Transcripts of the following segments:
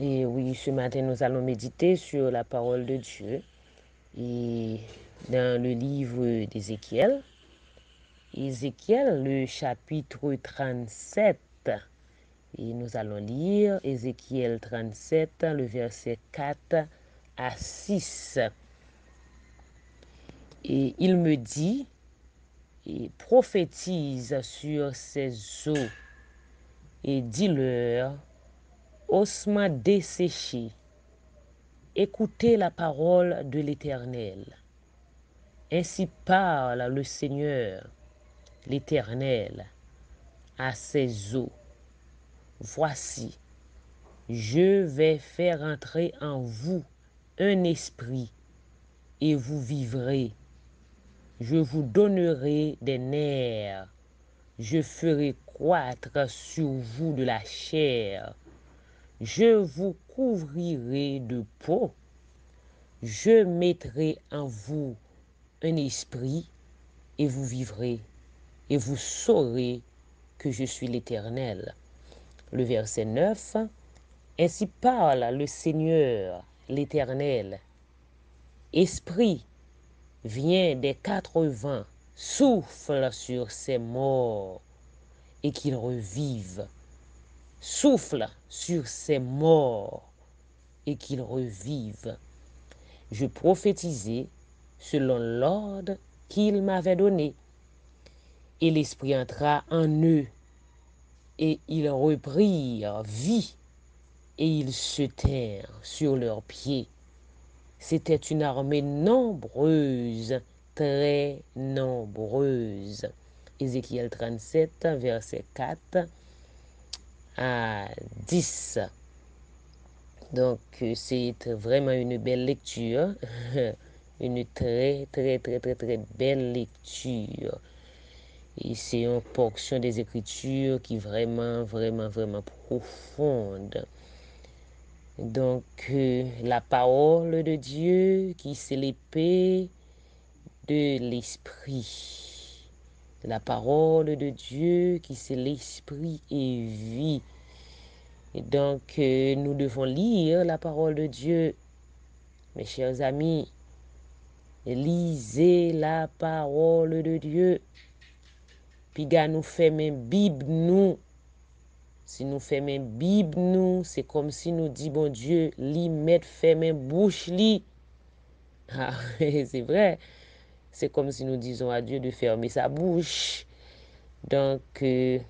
Et oui, ce matin, nous allons méditer sur la parole de Dieu et dans le livre d'Ézéchiel. Ézéchiel, le chapitre 37. Et nous allons lire Ézéchiel 37, le verset 4 à 6. Et il me dit, et prophétise sur ces eaux, et dis-leur, ossements desséchés, écoutez la parole de l'Éternel. Ainsi parle le Seigneur, l'Éternel, à ces eaux. Voici, je vais faire entrer en vous un esprit, et vous vivrez. Je vous donnerai des nerfs. Je ferai croître sur vous de la chair. Je vous couvrirai de peau. Je mettrai en vous un esprit, et vous vivrez, et vous saurez que je suis l'Éternel. Le verset 9. Ainsi parle le Seigneur, l'Éternel. Esprit, viens des 4 vents, souffle sur ces morts, et qu'ils revivent. Souffle sur ces morts, et qu'ils revivent. Je prophétisai selon l'ordre qu'il m'avait donné. Et l'Esprit entra en eux, et ils reprirent vie, et ils se tinrent sur leurs pieds. C'était une armée nombreuse, très nombreuse. Ézéchiel 37, verset 4 à 10. Donc, c'est vraiment une belle lecture. Une très, très, très, très, très belle lecture. Et c'est une portion des Écritures qui est vraiment, vraiment, vraiment profonde. Donc, la parole de Dieu qui c'est l'épée de l'esprit. La parole de Dieu qui c'est l'esprit et vie. Et donc, nous devons lire la parole de Dieu. Mes chers amis, lisez la parole de Dieu. Puis, gars, nous faisons Bible, nous. Si nous faisons Bible, nous, c'est comme si nous disons, bon Dieu, li met ferme bouche li. Ah, c'est vrai. C'est comme si nous disons à Dieu de fermer sa bouche. Donc, et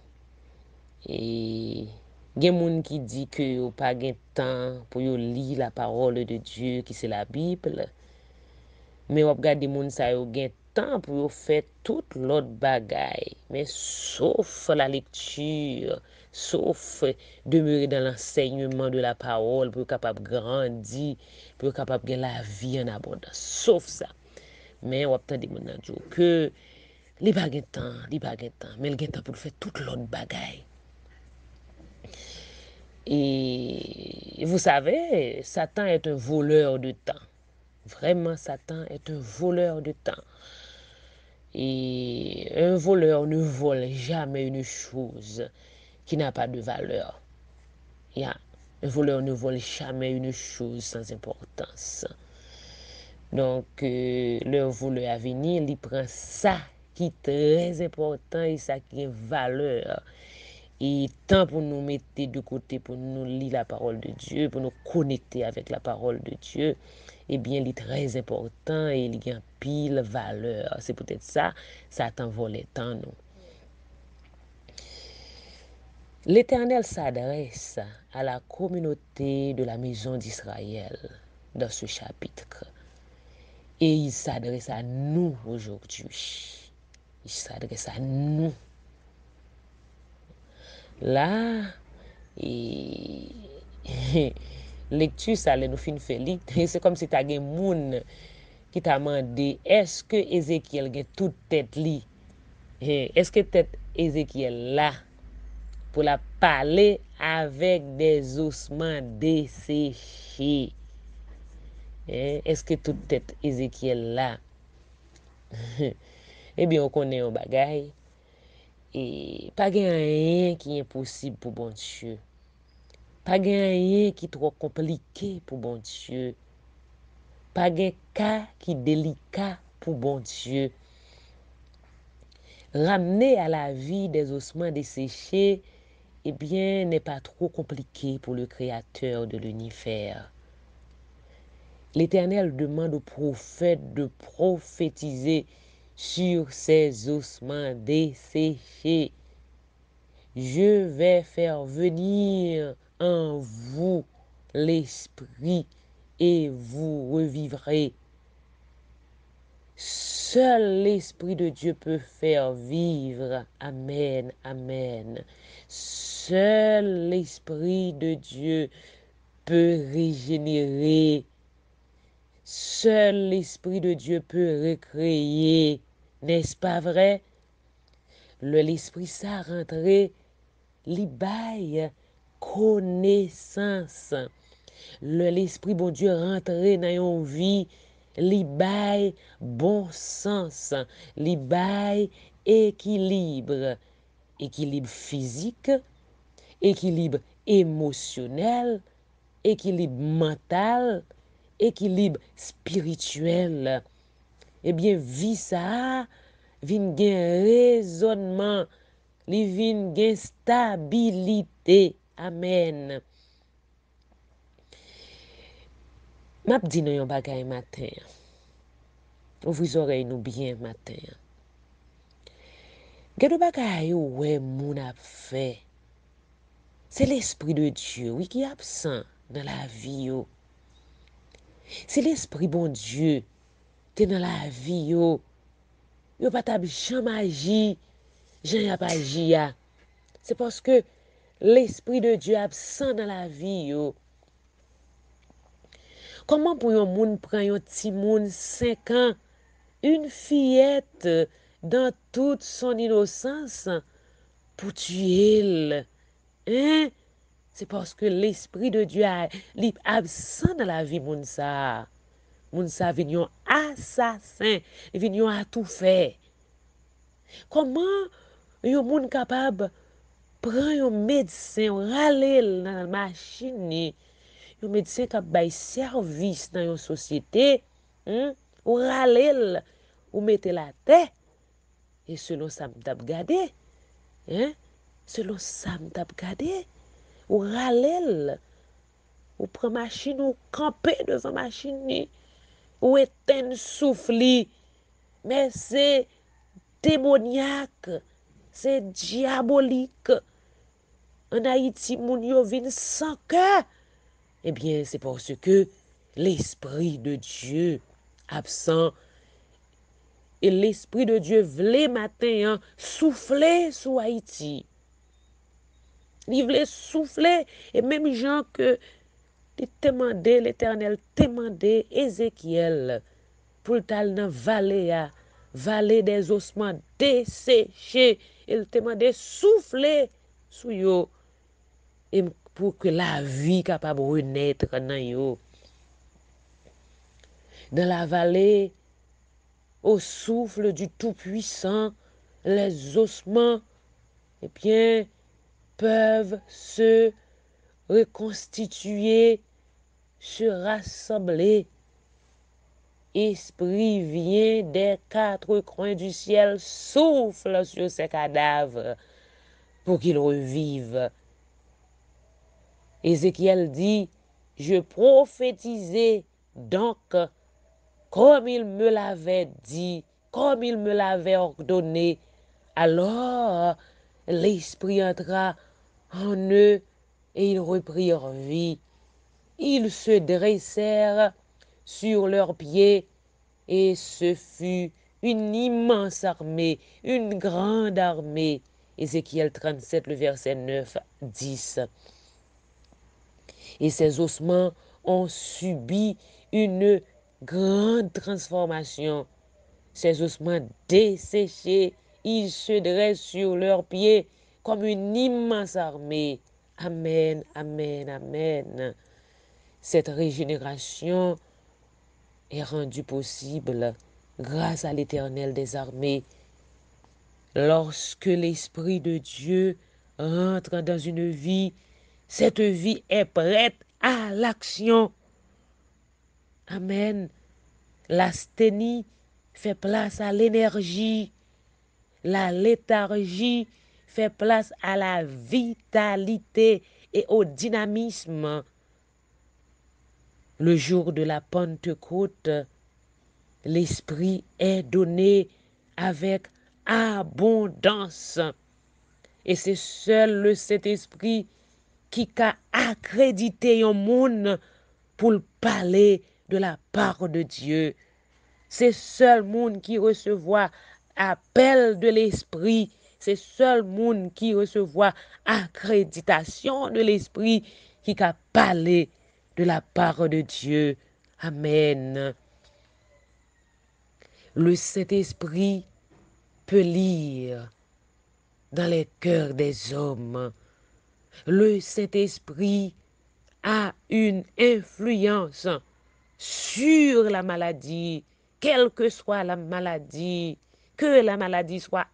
gen moun qui dit que yo pas gen temps pour yo lire la parole de Dieu qui c'est la Bible. Mais on regarde moun sa yo gen temps pour yo faire tout l'autre bagaille. Mais sauf la lecture, sauf demeurer dans l'enseignement de la parole pour être capable de grandir, pour être capable de la vie en abondance. Sauf ça. Mais on entend des moun nan dire que li pa gen temps, mais il gen temps pour faire toute l'autre bagaille. Et vous savez, Satan est un voleur de temps. Vraiment, Satan est un voleur de temps. Et un voleur ne vole jamais une chose qui n'a pas de valeur. Yeah. Un voleur ne vole jamais une chose sans importance. Donc, le voleur à venir, il prend ça qui est très important et ça qui est valeur. Et tant pour nous mettre de côté, pour nous lire la parole de Dieu, pour nous connecter avec la parole de Dieu, eh bien, il est très important et il y a pile valeur. C'est peut-être ça, Satan vole tant nous. L'Éternel s'adresse à la communauté de la maison d'Israël dans ce chapitre. Et il s'adresse à nous aujourd'hui. Il s'adresse à nous. Là, et lecture ça nous fin félix. C'est comme si tu as un moun qui t'a demandé est-ce que Ézéchiel a toute tête li? Est-ce que tête Ézéchiel là pour la parler avec des ossements desséchés? Est-ce que toute tête Ézéchiel là? Eh bien, on connaît un bagay. Et pas rien qui est impossible pour bon Dieu. Pas rien qui trop compliqué pour bon Dieu. Pas un cas qui délicat pour bon Dieu. Ramener à la vie des ossements desséchés, eh bien, n'est pas trop compliqué pour le Créateur de l'univers. L'Éternel demande au prophète de prophétiser sur ces ossements desséchés. Je vais faire venir en vous l'Esprit et vous revivrez. Seul l'Esprit de Dieu peut faire vivre. Amen, amen. Seul l'Esprit de Dieu peut régénérer. Seul l'Esprit de Dieu peut recréer. N'est-ce pas vrai? L'Esprit ça rentré, li bail connaissance. L'Esprit bon Dieu rentré dans une vie, li bail bon sens, li bail équilibre. Équilibre physique, équilibre émotionnel, équilibre mental, équilibre spirituel. Eh bien, vie ça, vin gen raisonnement, li vin gen stabilité. Amen. M'a dit nou yon bagay matin. Ouvrez oreilles nous bien matin. Gen de bagay yo ouais moun ap fait. C'est l'Esprit de Dieu, oui, qui est absent dans la vie yo. C'est l'Esprit bon Dieu qui est dans la vie yo. Yo pas tab jamais agi, Jean a pas agi ya. C'est parce que l'Esprit de Dieu est absent dans la vie yo. Comment pour yon moun prend yon ti moun 5 ans, une fillette dans toute son innocence pour tuer? Hein? C'est parce que l'Esprit de Dieu est absent dans la vie moun sa. Moun sa vin yon assassin, vin yon a tout fait. Comment yon moun capable prend yon médecin, râle dans la machine ni, yon médecin qui bay service dans yon société, ou râle, ou mette la tête, et selon ça m'tap gade, selon ça m'tap gade, ou râle, ou prend machine, ou camper devant machine ni, ou éteindre souffle, mais c'est démoniaque, c'est diabolique. En Haïti, moun yo vin sans cœur. Eh bien, c'est parce que l'Esprit de Dieu absent. Et l'Esprit de Dieu vle matin souffler sur Haïti. Il voulait souffler. Et même gens que l'Éternel demandé Ézéchiel pour le tal dans vallée des ossements desséchés. Il demandé souffler sur yo. Et pour que la vie capable de renaître dans yo. Dans la vallée, au souffle du Tout-Puissant, les ossements, eh bien, peuvent se reconstituer, se rassembler. Esprit vient des 4 coins du ciel, souffle sur ces cadavres pour qu'ils revivent. Ézéchiel dit, je prophétisais donc comme il me l'avait dit, comme il me l'avait ordonné. Alors l'Esprit entra en eux et ils reprirent vie. Ils se dressèrent sur leurs pieds et ce fut une immense armée, une grande armée. Ézéchiel 37, le verset 9, 10. Et ces ossements ont subi une grande transformation. Ces ossements desséchés, ils se dressent sur leurs pieds comme une immense armée. Amen, amen, amen. Cette régénération est rendue possible grâce à l'Éternel des armées. Lorsque l'Esprit de Dieu rentre dans une vie, Cette vie est prête à l'action. Amen. L'asthénie fait place à l'énergie. La léthargie fait place à la vitalité et au dynamisme. Le jour de la Pentecôte, l'Esprit est donné avec abondance. Et c'est seul le Saint-Esprit qui a accrédité un monde pour parler de la part de Dieu. C'est seul monde qui recevoir appel de l'Esprit. C'est seul monde qui recevoir accréditation de l'Esprit qui a parlé de la part de Dieu. Amen. Le Saint-Esprit peut lire dans les cœurs des hommes. Le Saint-Esprit a une influence sur la maladie, quelle que soit la maladie, que la maladie soit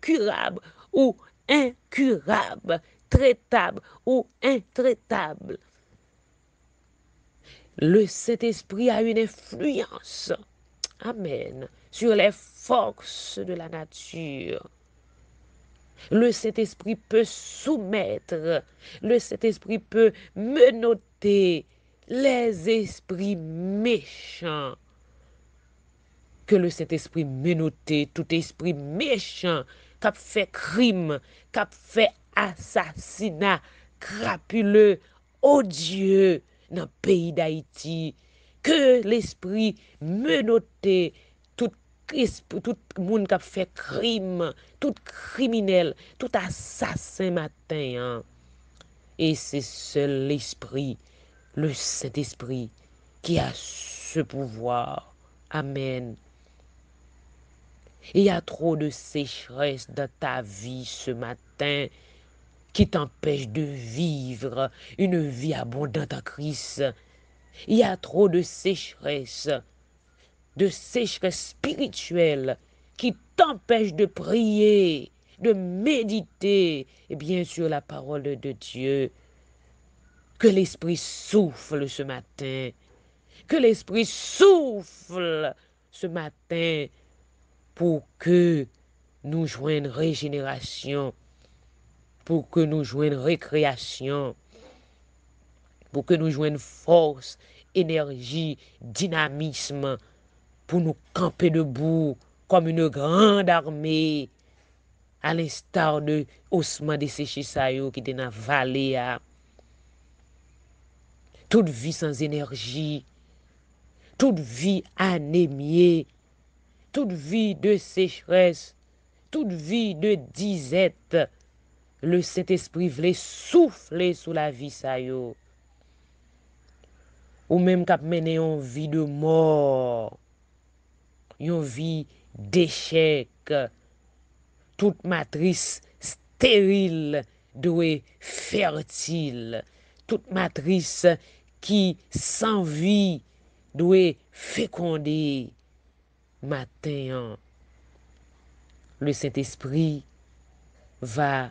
curable ou incurable, traitable ou intraitable. Le Saint-Esprit a une influence, amen, sur les forces de la nature. Le Saint-Esprit peut soumettre, le Saint-Esprit peut menotter les esprits méchants. Que le Saint-Esprit menotte tout esprit méchant qui a fait crime, qui a fait assassinat crapuleux, odieux dans le pays d'Haïti. Que l'esprit menotte tout monde qui a fait crime, tout criminel, tout assassin matin. Hein. Et c'est seul l'Esprit, le Saint-Esprit, qui a ce pouvoir. Amen. Il y a trop de sécheresse dans ta vie ce matin qui t'empêche de vivre une vie abondante en Christ. Il y a trop de sécheresse spirituelle qui t'empêche de prier, de méditer, et bien sûr la parole de Dieu. Que l'Esprit souffle ce matin. Que l'Esprit souffle ce matin pour que nous joignons régénération, pour que nous joignons récréation, pour que nous joignons force, énergie, dynamisme, pour nous camper debout comme une grande armée, à l'instar de ossements desséchés qui étaient dans la vallée. Toute vie sans énergie, toute vie anémiée, toute vie de sécheresse, toute vie de disette, le Saint-Esprit voulait souffler sous la vie ça yo. Ou même k'ap mené une vie de mort, une vie d'échec, toute matrice stérile doit fertile, toute matrice qui sans vie doit féconder. Matin, le Saint-Esprit va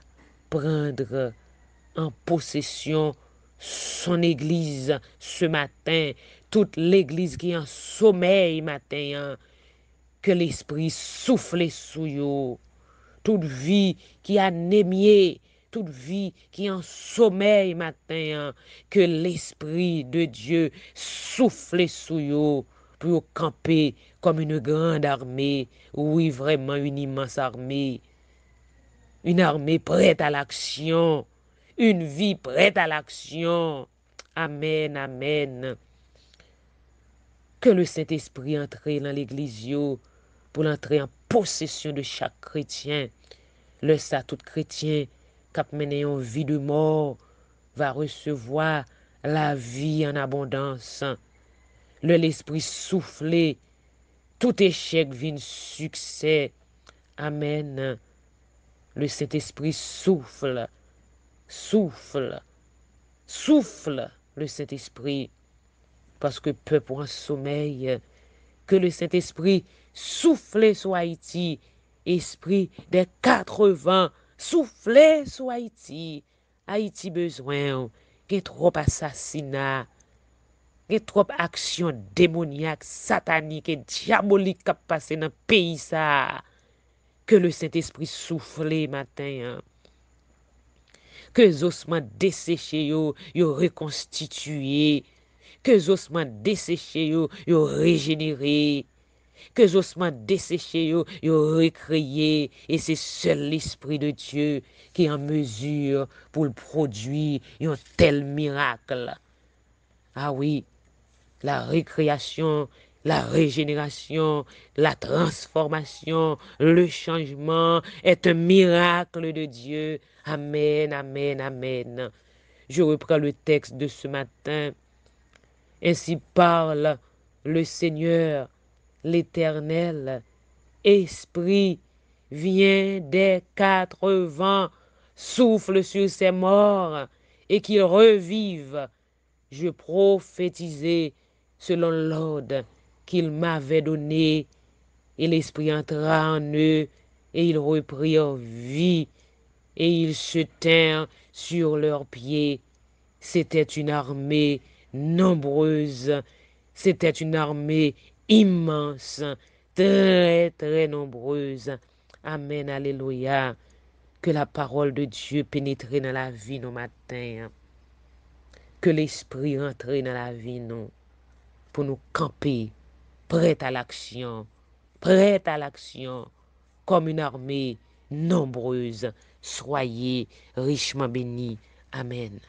prendre en possession son église ce matin, toute l'église qui est en sommeil matin, que l'Esprit souffle sous yo, toute vie qui a anémiée, toute vie qui est en sommeil matin, que l'Esprit de Dieu souffle sous yo pour camper comme une grande armée, oui, vraiment une immense armée. Une armée prête à l'action. Une vie prête à l'action. Amen, amen. Que le Saint-Esprit entre dans l'église pour entrer en possession de chaque chrétien. Le ça, tout chrétien qui a mené une vie de mort va recevoir la vie en abondance. L'Esprit soufflé, tout échec vient succès. Amen. Le Saint-Esprit souffle, souffle, souffle le Saint-Esprit. Parce que peuple en sommeil, que le Saint-Esprit souffle sur Haïti. Esprit des 80, souffle sur Haïti. Haïti besoin, Gen trop assassinat, gen trop action démoniaque, satanique et diabolique qui passe dans le pays ça. Que le Saint-Esprit souffle matin. Que ossements desséchés yo reconstitué. Que ossements desséchés yo régénéré. Que ossements desséchés yo recréé. Et c'est seul l'Esprit de Dieu qui est en mesure pour le produire un tel miracle. Ah oui, la récréation, la régénération, la transformation, le changement est un miracle de Dieu. Amen, amen, amen. Je reprends le texte de ce matin. Ainsi parle le Seigneur, l'Éternel. Esprit, viens des 4 vents, souffle sur ces morts et qu'ils revivent. Je prophétisais selon l'ordre qu'il m'avait donné, et l'Esprit entra en eux, et ils reprirent vie, et ils se tinrent sur leurs pieds. C'était une armée nombreuse, c'était une armée immense, très, très nombreuse. Amen, alléluia. Que la parole de Dieu pénètre dans la vie nos matins. Que l'Esprit rentre dans la vie nous pour nous camper, prêts à l'action, comme une armée nombreuse. Soyez richement bénis. Amen.